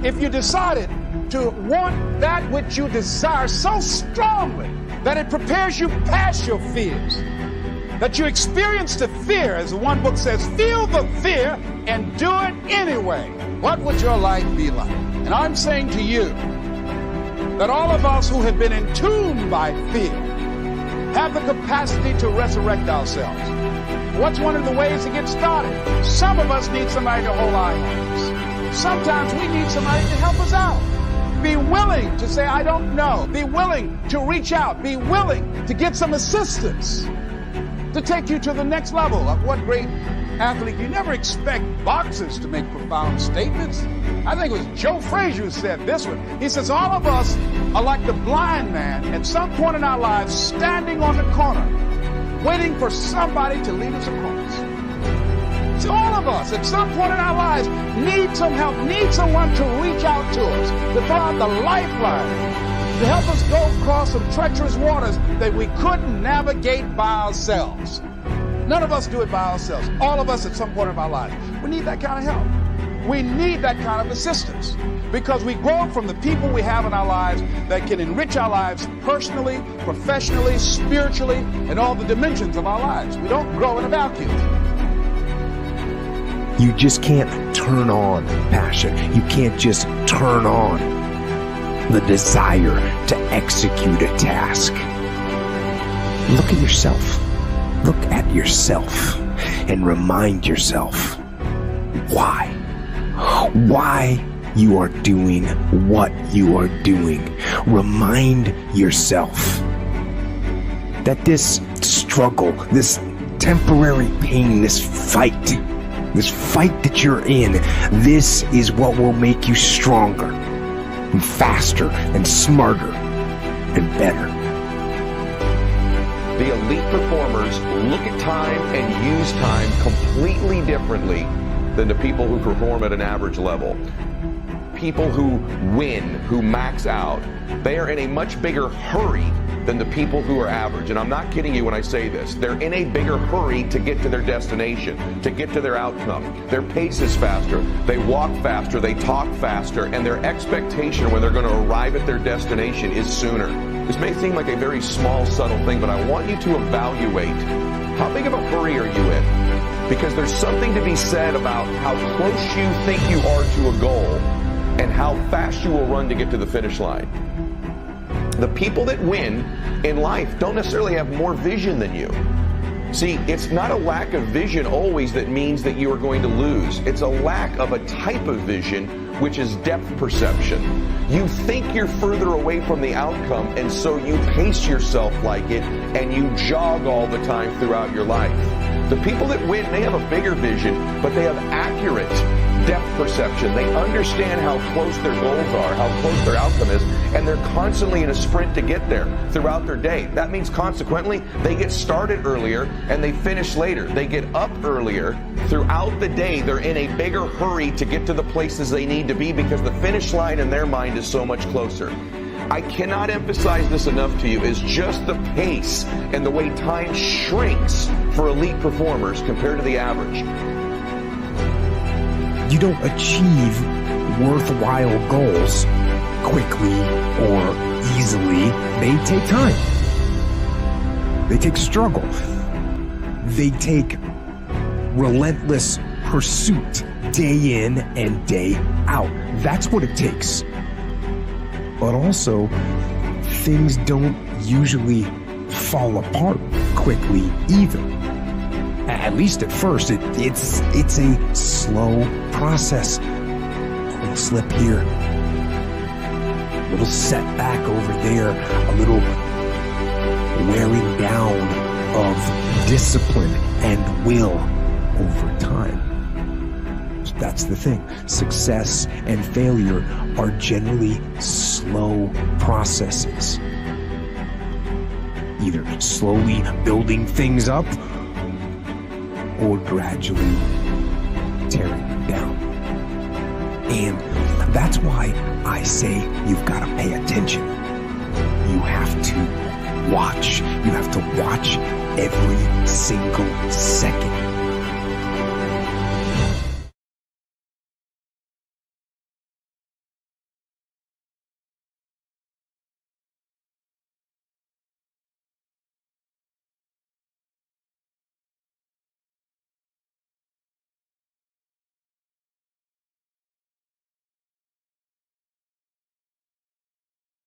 if you decided to want that which you desire so strongly that it prepares you past your fears, that you experience the fear, as the one book says, feel the fear and do it anyway, what would your life be like? And I'm saying to you that all of us who have been entombed by fear have the capacity to resurrect ourselves. What's one of the ways to get started? Some of us need somebody to hold our hands. Sometimes we need somebody to help us out. Be willing to say, I don't know. Be willing to reach out. Be willing to get some assistance to take you to the next level. Of what great athlete? You never expect boxers to make profound statements. I think it was Joe Frazier who said this one. He says, all of us are like the blind man at some point in our lives standing on the corner, waiting for somebody to lead us across. So all of us at some point in our lives need some help, need someone to reach out to us, to throw out the lifeline, to help us go across some treacherous waters that we couldn't navigate by ourselves. None of us do it by ourselves. All of us at some point in our lives. We need that kind of help. We need that kind of assistance because we grow from the people we have in our lives that can enrich our lives personally, professionally, spiritually, and all the dimensions of our lives. We don't grow in a vacuum. You just can't turn on passion. You can't just turn on the desire to execute a task. Look at yourself. Look at yourself and remind yourself why you are doing what you are doing. Remind yourself that this struggle, this temporary pain, this fight that you're in, this is what will make you stronger and faster and smarter and better. The elite performers look at time and use time completely differently than the people who perform at an average level. People who win, who max out, they are in a much bigger hurry than the people who are average. And I'm not kidding you when I say this. They're in a bigger hurry to get to their destination, to get to their outcome. Their pace is faster. They walk faster. They talk faster. And their expectation when they're going to arrive at their destination is sooner. This may seem like a very small, subtle thing, but I want you to evaluate how big of a hurry are you in? Because there's something to be said about how close you think you are to a goal and how fast you will run to get to the finish line. The people that win in life don't necessarily have more vision than you. See, it's not a lack of vision always that means that you are going to lose. It's a lack of a type of vision, which is depth perception. You think you're further away from the outcome, and so you pace yourself like it, and you jog all the time throughout your life. The people that win, they have a bigger vision, but they have accurate depth perception. They understand how close their goals are, how close their outcome is, and they're constantly in a sprint to get there throughout their day. That means consequently, they get started earlier and they finish later. They get up earlier. Throughout the day, they're in a bigger hurry to get to the places they need to be because the finish line in their mind is so much closer. I cannot emphasize this enough to you, is just the pace and the way time shrinks for elite performers compared to the average. You don't achieve worthwhile goals quickly or easily. They take time. They take struggle. They take relentless pursuit day in and day out. That's what it takes. But also, things don't usually fall apart quickly either. At least at first, it's a slow process. A little slip here, a little setback over there, a little wearing down of discipline and will over time. That's the thing. Success and failure are generally slow processes. Either slowly building things up or gradually tearing them down. And that's why I say you've got to pay attention. You have to watch. You have to watch every single second.